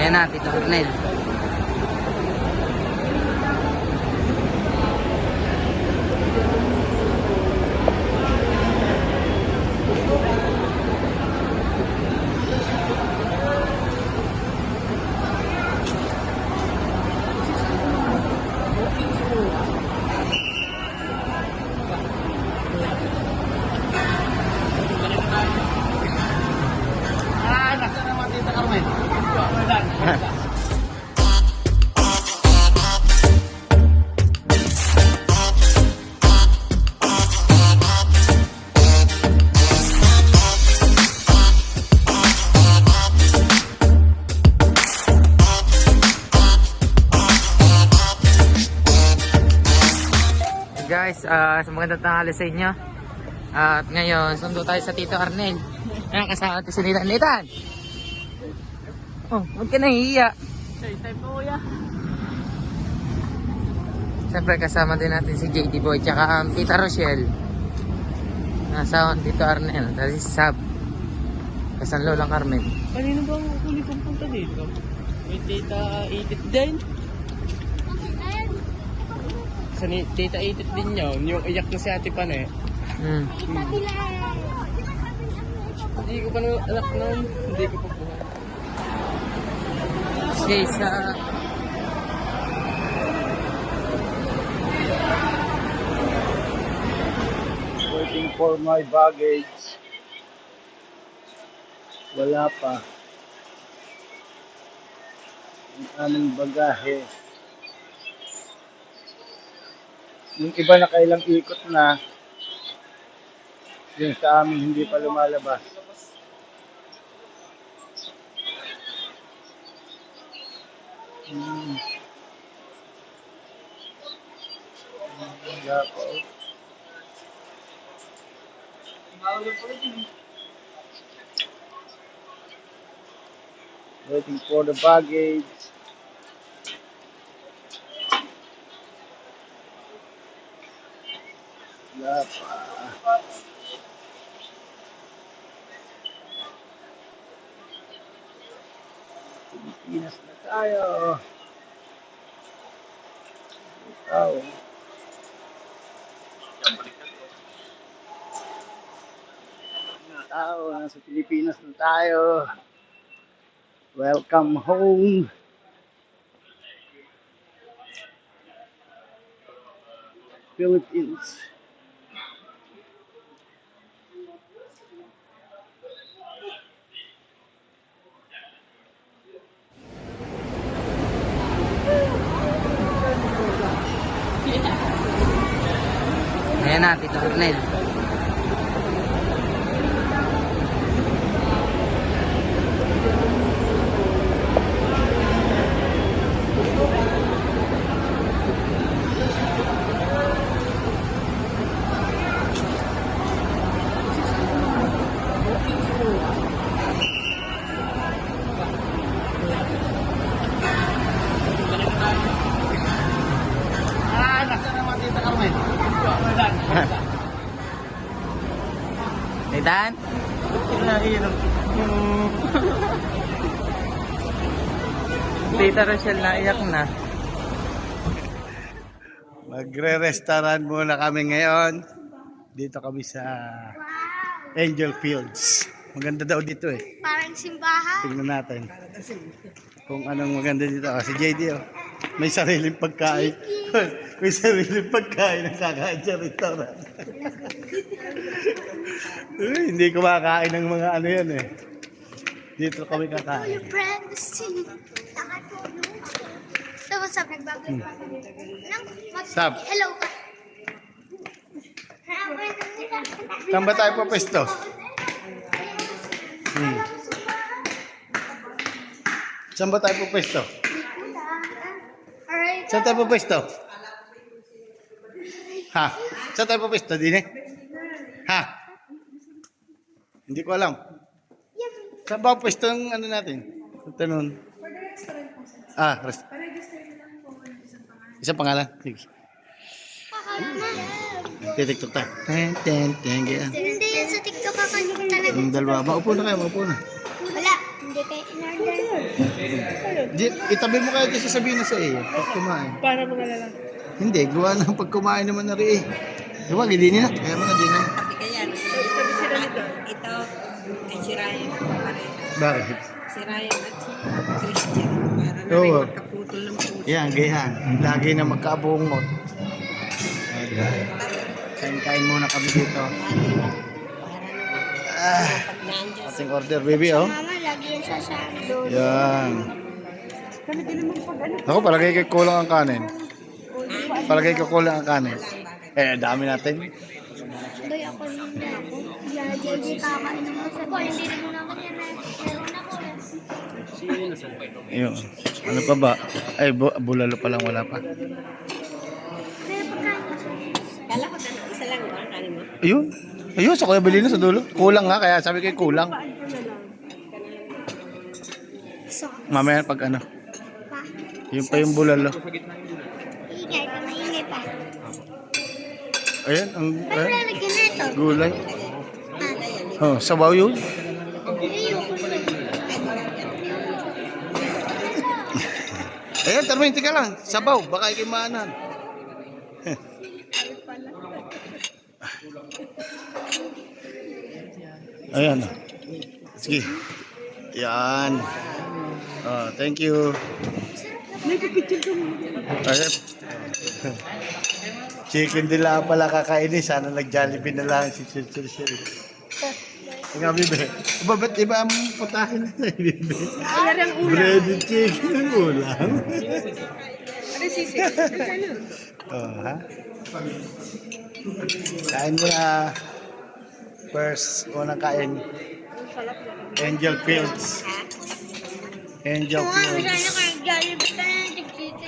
Ayan na, Tito Arnel. Nasa naman Tito Carmen. Guys, sa magandang tanghali sa inyo. At ngayon, sundo tayo sa Tito Arnel. Ayan, kasama natin si Nitan. Nitan! Oh, huwag ka nahihiya. Time po kuya. Siyempre, kasama din natin si JD Boy, tsaka Tita Rochelle. Nasa Tito Arnel, dahil si Sab. Kasan Lolang Carmen. Kanino ba ang huli kong punta dito? May data 80 din. Sa data 80 din yun, yung iyak na si Ate Pane. Hindi ko pa anak nun, hindi ko pa buhay. Okay, sa... Waiting for my baggage. Wala pa. Ang aming bagahe. Yung iba na kailang ikot na. Yung sa amin hindi pa lumalabas. Wala pa. Waiting for the baggage. Wala pa. Pilipinas na tayo. Tao. Tao, nasa Pilipinas na tayo. Welcome home. Philippines. Ayan na, Tito Arnel. Nasa naman Tito Carmen. Nitan? Tita Rochelle, naiyak na. Magre-restaurant muna kami ngayon. Dito kami sa Angel Fields. Maganda daw dito eh. Parang simbahan. Tingnan natin kung anong maganda dito. Si JD oh. May sariling pagkain. May sariling pagkain na kakain sa restaurant. Hindi kumakain ng mga ano yan eh. Dito kami kakain. Your friends. Tapos sab, nagbabay pa kami. Sab. Hello ka. Saan ba tayo po pwesto? Saan ba tayo po pwesto? Alright. Saan tayo po pwesto? Ha? Saan tayo po pwesto? Dine? Ha? Hindi ko alam. Saan ba pwesto ang ano natin? Tanong. Ah, isang pangalan. Sige. Titiktok tayo. Ganyan. Hindi yan sa TikTok ako talaga. Yung dalawa. Maupo na kayo, maupo na. Wala. Hindi kayo in-order. Itabi mo kaya kasi sabihin na sa iyo. Pag kumain. Para mga lang. Hindi, gawa ng pag kumain naman na rin eh. Diba, hindi nila. Kaya mo na din na. Sabi kaya, Sabi sila nito. ito ay si Ryan pareha. Bakit? Si Ryan at si Christian. Para na rin Oo. magkaputol ng puso. Yan, ganyan. Lagi na magkabungot. Kain-kain muna kami dito. Ah, Nandiyan ating order, baby, oh. Mama, lagi yan sa sando. Yan. Ako, palagay kay kulang ang kanin. Palagay ko kulang ang kanin. Dami natin. Bay, ako hindi ako. Yan, JJ, kakain naman sa ko. Hindi rin muna ako yan. Meron ako yan. Yun. Ano pa ba? Ay, bulalo pa lang, wala pa. Pero pagkain. Kala ko isa lang ba? Kanin mo? Ayun. Ayun, sa Kuya Belino sa dulo. Kulang nga, kaya sabi ko kulang. So, Mamaya pag ano. pa. Yun pa yung bulalo. Ingay pa, maingay pa. Ayan, ang Ano lalagyan na ito? gulay. Ah, Oh, sabaw yun. ayoko na. Ayan, Termin, tika lang. Sabaw, baka ikimaanan. Ayan. Sige. Yan. Oh, thank you. Ayan. Chicken din lang pala kakainin. Sana nag-Jollibee na lang si Chil. Nga, Bibe. Ba't iba ang putahin na Bibe? Breaded chicken ang ulam. Ano sisi? Oh, ha? Kain mo na. First, unang kain. Angel Fields. Angel Mama, sana Fields. kayo Jollibee ka na nagkikita.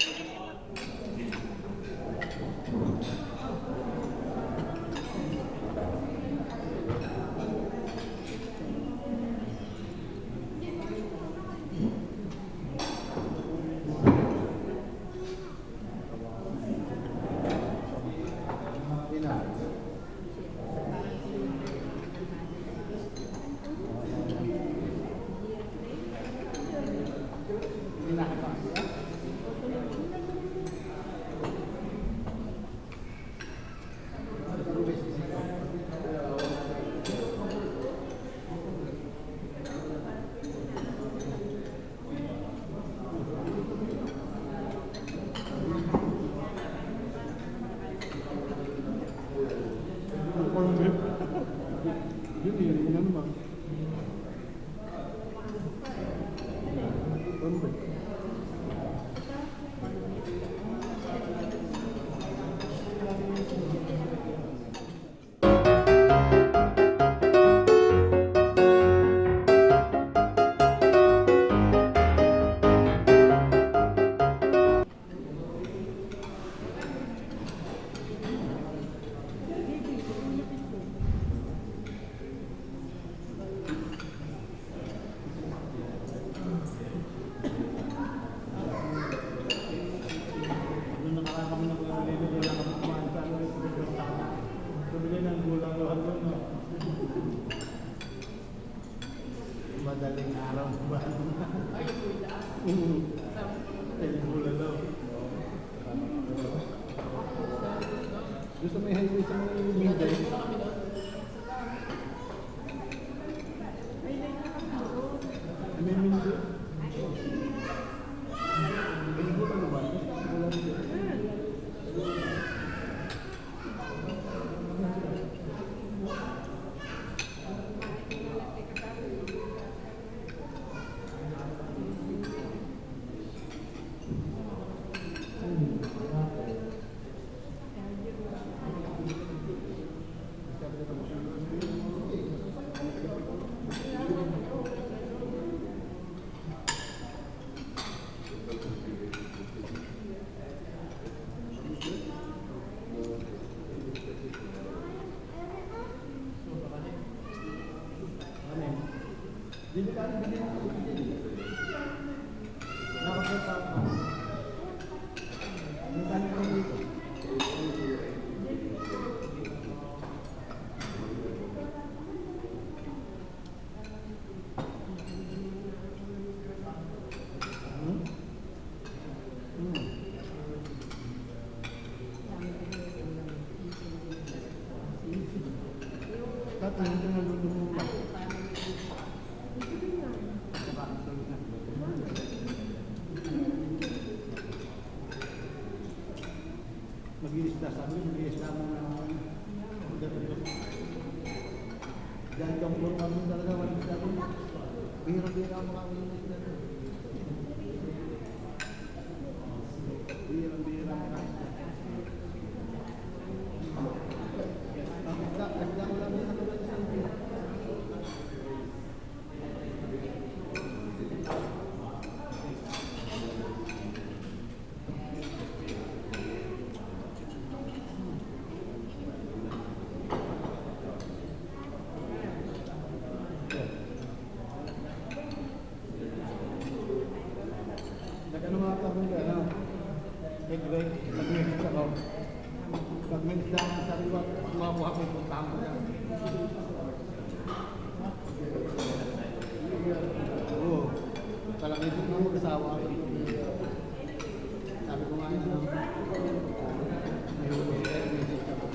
Madaling araw ba? Gusto may highway sa mga Minday. May Minday. At ano na lulungan pa? Mag-iista sa amin, mag-iista mo na dahil yung puro kami talaga walang isda doon. Bihira-bihira ang mga isda doon. Bihira-bihira ang mga isda. Ang isda ko lang yung natulad sa inyo. Nag-ano mga kapag ano? Nag-break, nag-mix ako. Pag-mix na ako sa liwat, makuha ko yung puntahan ko na. Oo. Talagang ito na mag-asawa ako. Sabi ko nga yun, ano? May message ako.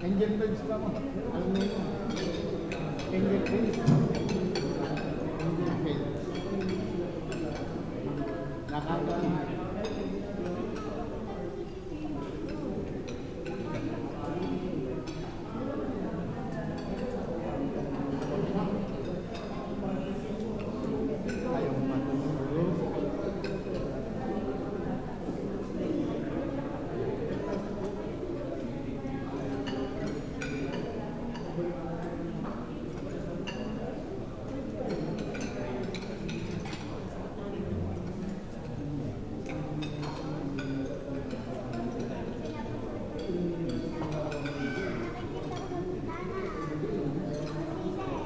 Angel Page pa mo. Alam mo yun. Angel Page. Angel Page. Nakaka. Ayaw matulog.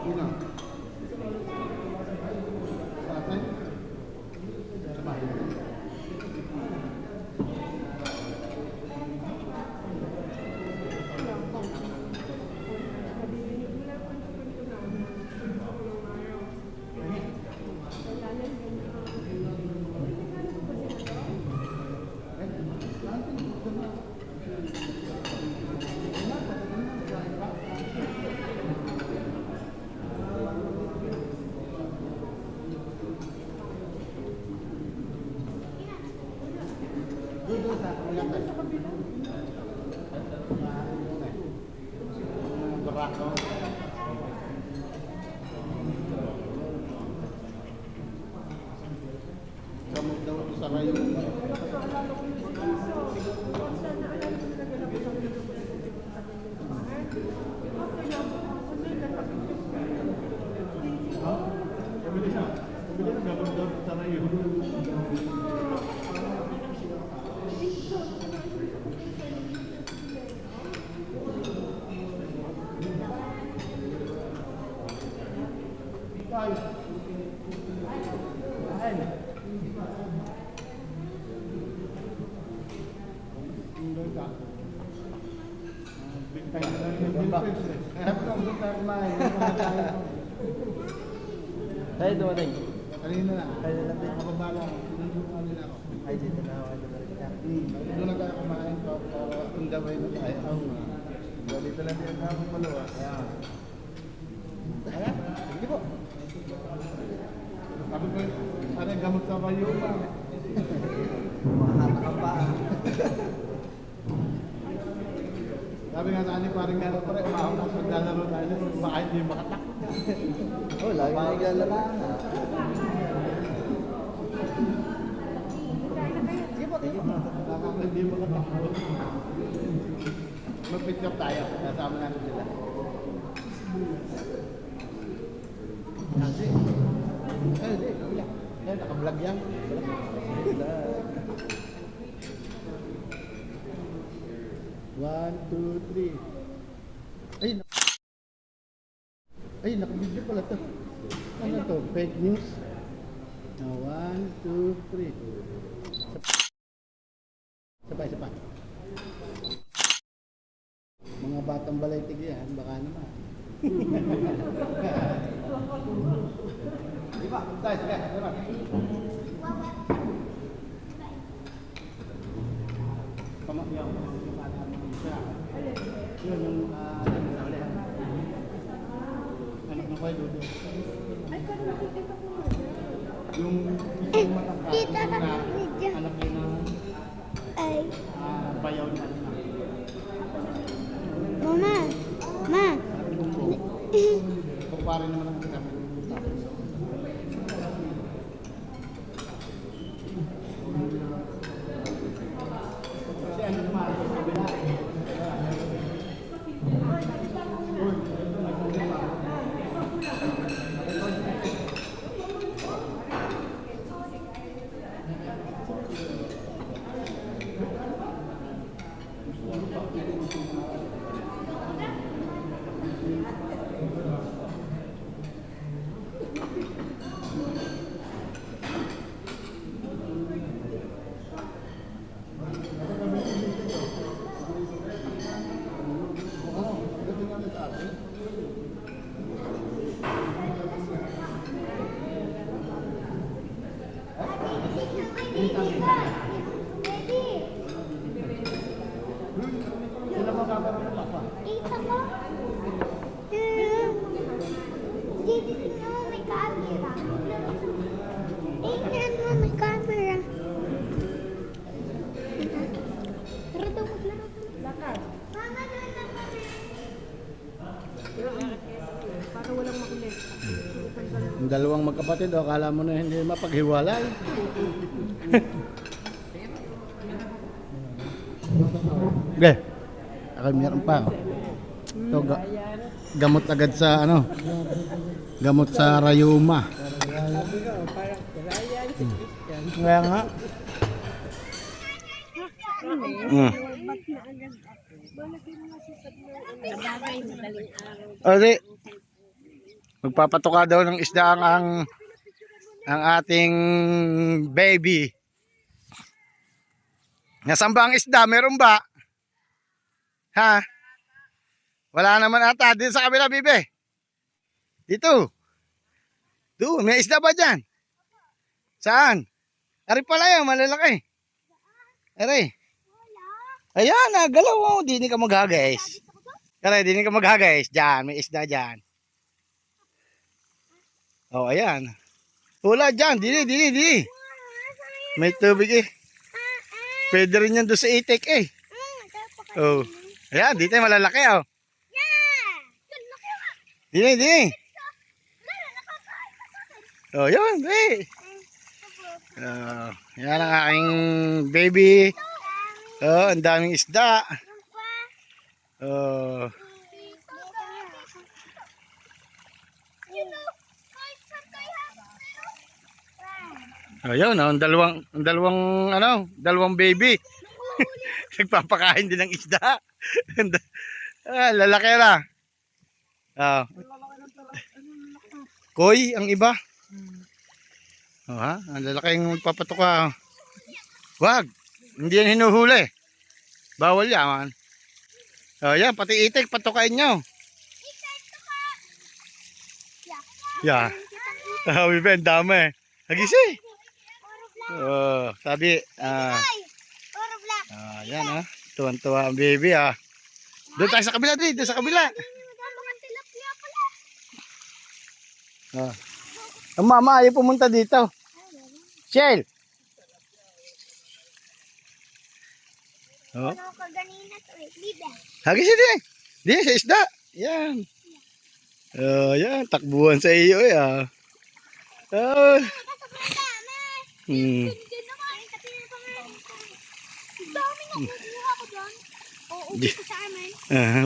Sino? Sa atin? Sa bahay. Dito sa kabilang sa kabilang. Barako. Kamot daw ito sa rayon. Ha? Kabili na. Kabili na. Kamot daw ito sa rayon. Ay. Ay. Tinggal ka. Big time na yung difference eh. Kaya pa kung tayo kumain. Tayo dumating. Kanina na. Kanina na din. Mababala. Sinunod nila ako. Ay, dito na ako. Doon na tayo kumain para kung gabay na tayo. Dito lang din ako maluwa. Kaya? Sige po. Sabi ko, ano yung gamot sa kayo ba? Mahata ka pa. Sabi nga sa anin, parang gano'n pa rin, umahon na paglalaro tayo, baka hindi makatak. Oh, lagi na naglalaro. Sige po, sige po. Baka hindi makatak. Mag-pick up tayo, kasama natin sila. Kasi, ay, hindi, wala. Ay, naka-vlog yan. One, two, three. Ay, ay, naka-video pala to. Ano to? Fake news? One, two, three. Isa pa. Mga Mga batang balaytig yan, baka naman. Diba? Tayo, sige, diba? Pamakyaw. Yun yung anak ng kayo doon. Yung matangka. Tita ka na video. Anak yun ng Ay. bayaw niya. Mama. Ma. Kumpare naman ang kami. Kasi ano naman, sabi na. Sila magkakaroon ng papa. Tita ko. Dito tingnan mo may camera. Tingnan mo may camera. Tara daw maglaro. Lakad. Mama doon na kami. Para walang makulit. Yung dalawang magkapatid, akala mo na hindi mapaghiwalay. Okay. Ako meron pa. Ito, gamot agad sa ano? Gamot sa rayuma. Kaya nga. Bagay, madaling araw. Odi, magpapatuka daw ng isda ang ating baby. Nasaan ba ang isda? Meron ba? Ha? Wala naman ata. Dito sa kabila, bibe. Dito. Doon, may isda ba dyan? Saan? Ari pala yan, malalaki. Ari. Ayan, nagalaw. Oh. Di ka maghagais. Kaya, di ka maghagais. Diyan, may isda dyan. Oh, ayan. Wala dyan. Dili. May tubig eh. Pwede rin yan doon sa itik eh. Oh. Ayan, dito yung malalaki oh. Dini. Oh, yun, eh. Yan ang aking baby. Oh, ang daming isda. Oh. Oh, yun, oh, ang dalawang baby. Nagpapakain din ng isda. Lalaki na. Oh. Koy, ang iba. Oh, ha? Ang lalaki yung magpapatuka. Wag. Hindi yan hinuhuli. Bawal yan. Oh, yan. Pati itik, patukain nyo. Yeah. Hawi ba, ang dami. Hagisi. Oh, sabi, yan ha. Tuwan-tuwa ang baby ah. Doon tayo sa kabila, doon sa kabila. Ah. Ang mama ayaw pumunta dito. Shell. Oh. Hagis din. Di sa isda. Yan. Yan, takbuhan sa iyo eh ah.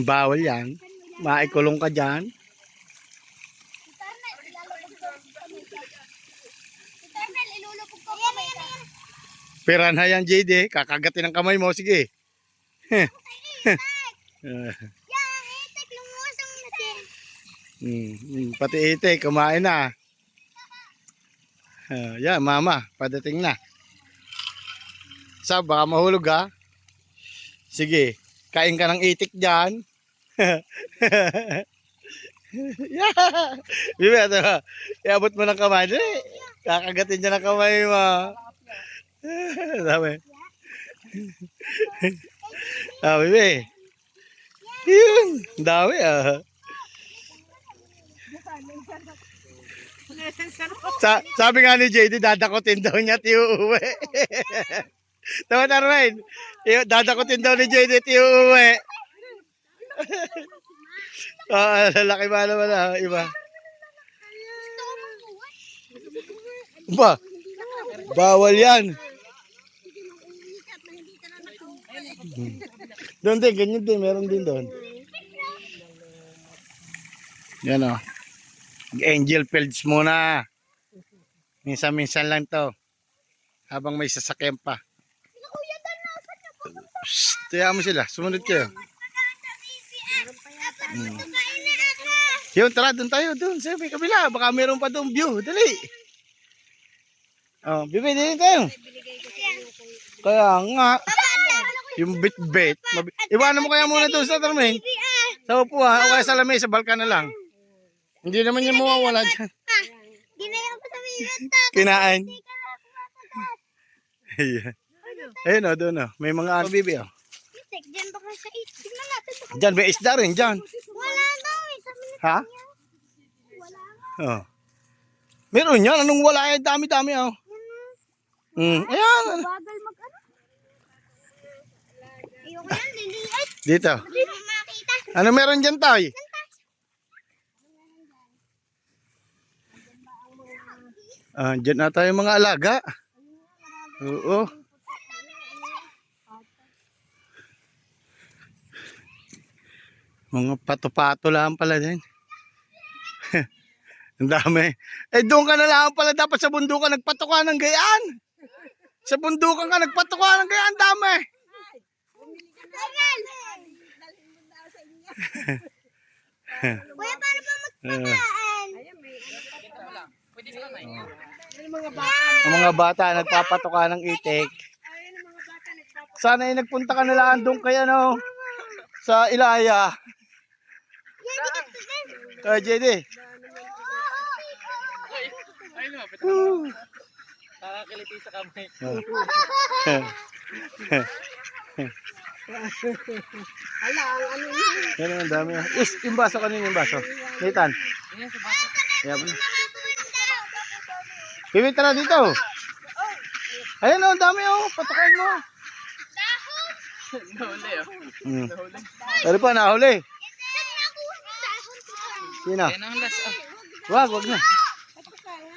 Bawal yan. Maikulong ka dyan. Piranha yan, JD. Kakagatin ang kamay mo. Sige. Pati itik, kumain na. Yan, mama. Padating na. Baka mahulog ha. Sige. Kain ka ng itik dyan. Yeah. Bibi, ito ba? Iabot mo ng kamay. Dali. Kakagatin niya ng kamay mo. Dami. Bibi. Yun. Dami sabi nga ni JD, dadakutin daw niya at iuuwi. Tama na Armin. Dadakutin daw ni JD at iuuwi. Lalaki ba naman iba. Ba? Bawal yan. Doon din, ganyan din. Meron din doon. Yan o. Angel Fields muna. Minsan-minsan lang to. Habang may sasakyan pa. Shhh, tiyaan mo sila. Sumunod kayo. Yun, tara, doon tayo. Doon, sa may kabila. Baka meron pa doon view. Dali. Oh, bibi, dali tayo. Kaya nga. Yung bit-bit. Iwanan mo kaya muna doon sa Tarmin. Sa upuan. O kaya sa lamay, sa balkan na lang. Hindi naman yung mawawala dyan. Ginayon ko sa minute. Kinain. Ayan. Ayun o, doon o. May mga bibi o. Diyan baka sa isip. Tignan natin. Diyan, may isda rin dyan. Wala daw eh. Sa minute. Ha? Wala. Oh. Meron yan. Anong wala yan? Dami-dami o. Ayan. Bagal mag-ano. Ayoko yan. Liliit. Dito. Hindi mo makita. Ano meron dyan, Tay? Dyan na tayo mga alaga. Oo. Mga pato-pato lang pala din. Ang dami. Doon ka na lang pala dapat sa bundukan nagpatuka ng gayaan. Sa bundukan ka nagpatuka ng gayaan. Dami. Kuya, paano ba magpakaan? Ang mga bata nagpapatuka ng itik. Sana ay nagpunta ka na lang doon kay ano sa Ilaya. JD. Kakakiliti sa kamay. Yan ang dami. Yung baso kanina yung baso. Nathan. Yan sa bata. Yan. Bibi, tara dito. Ayan o, ang dami o. Patukain mo. Nahuli Pero pa, nahuli. Sino? Yan ang last. Wag na.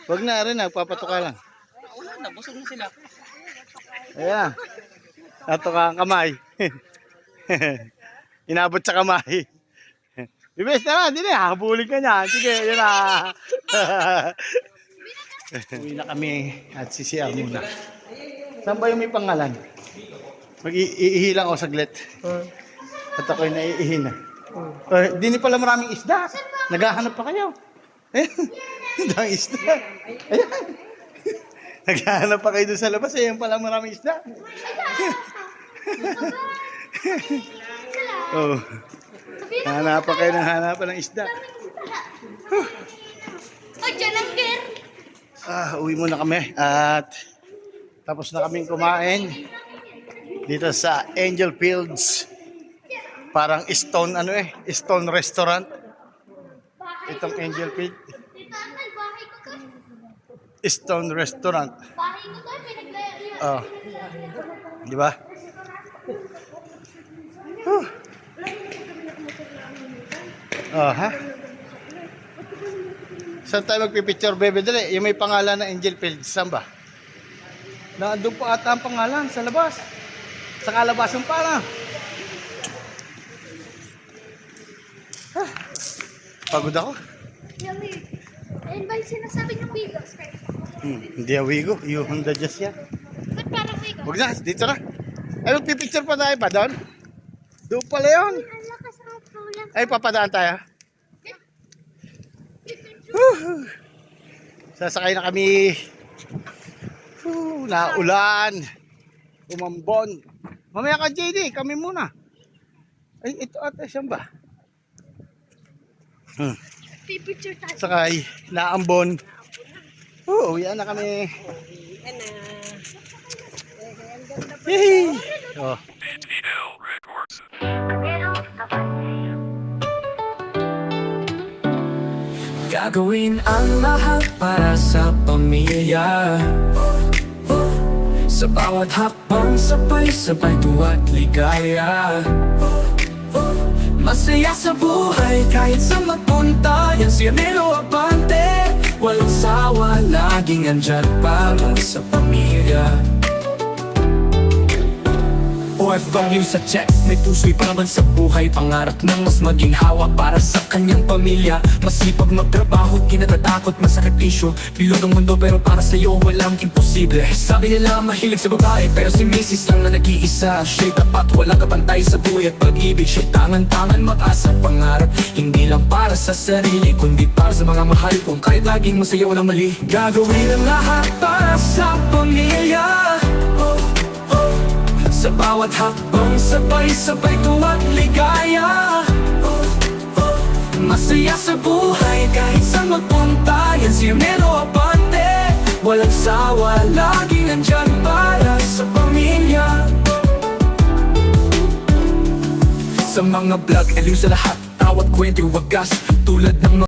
Wag na rin, nagpapatuka lang. Wala na, busog na sila. Ayan. Natuka ang kamay. Inabot sa kamay. Bibes, tara, hindi na. Habulin ka niya. Sige, yun na. Uwi na kami at sisiya muna. Saan ba yung may pangalan? Mag-iihi lang ako saglit. At ako'y naiihi na. Di ni pala maraming isda. Naghahanap pa kayo. Daming isda. Ayan. Naghahanap pa kayo doon sa labas. Ayan pala maraming isda. Oh. Hanapan kayo ng hanapan ng isda. Ay, dyan ang gear. Uwi muna kami at tapos na kaming kumain dito sa Angel Fields. Parang Stone Stone Restaurant. Itong Angel Fields. Bahay ko to. Stone Restaurant. Bahay ko to. Pinaglayo. Di ba? Ha? Saan tayo magpipicture, bebe? Dali, yung may pangalan na Angel Fields. Saan ba? Naandun pa ata ang pangalan sa labas. Sa kalabasan pa na. Pagod ako. Yummy. And ba yung sinasabi niyong Wigos? Hindi Wigo. Yung Honda Jazz yan. Ba't parang Wigos? Huwag na, dito na. Ay, magpipicture pa tayo pa doon. Doon pala yun. Ang lakas ng ulan. Ay, papadaan tayo. Sasakay na kami. Naulan. Umambon. Mamaya ka, JD. Kami muna. Ay, ito ate. Saan ba? Pipicture tayo. Sakay, Laambon. Uwian na kami. Yay! Oh. Gagawin ang lahat para sa pamilya. Sa bawat hakbang sabay-sabay tuwa't ligaya. Masaya sa buhay kahit sa magpunta. Yan si Arnelo Abante. Walang sawa, laging andyan para sa pamilya. OFW sa check, may tusoy pa naman sa buhay. Pangarap ng mas maging hawak para sa kanyang pamilya. Masipag magtrabaho, kinatatakot, masakripisyo. Bilo ng mundo pero para sa'yo walang imposible. Sabi nila mahilig sa babae pero si Mrs. lang na nag-iisa. Siya'y tapat, walang kapantay sa buhay at pag-ibig. Siya'y tangan-tangan mataas ang pangarap. Hindi lang para sa sarili, kundi para sa mga mahal kong kahit laging masaya walang mali. Gagawin ang lahat para sa pamilya. Sa bawat hakbang sabay-sabay tuwa't ligaya. Masaya sa buhay kahit saan magpunta. Yan si Arnelo Abante. Walang sawa, laging nandyan para sa pamilya. Sa mga vlog, aliw sa lahat. Tawat kwento wagas tulad ng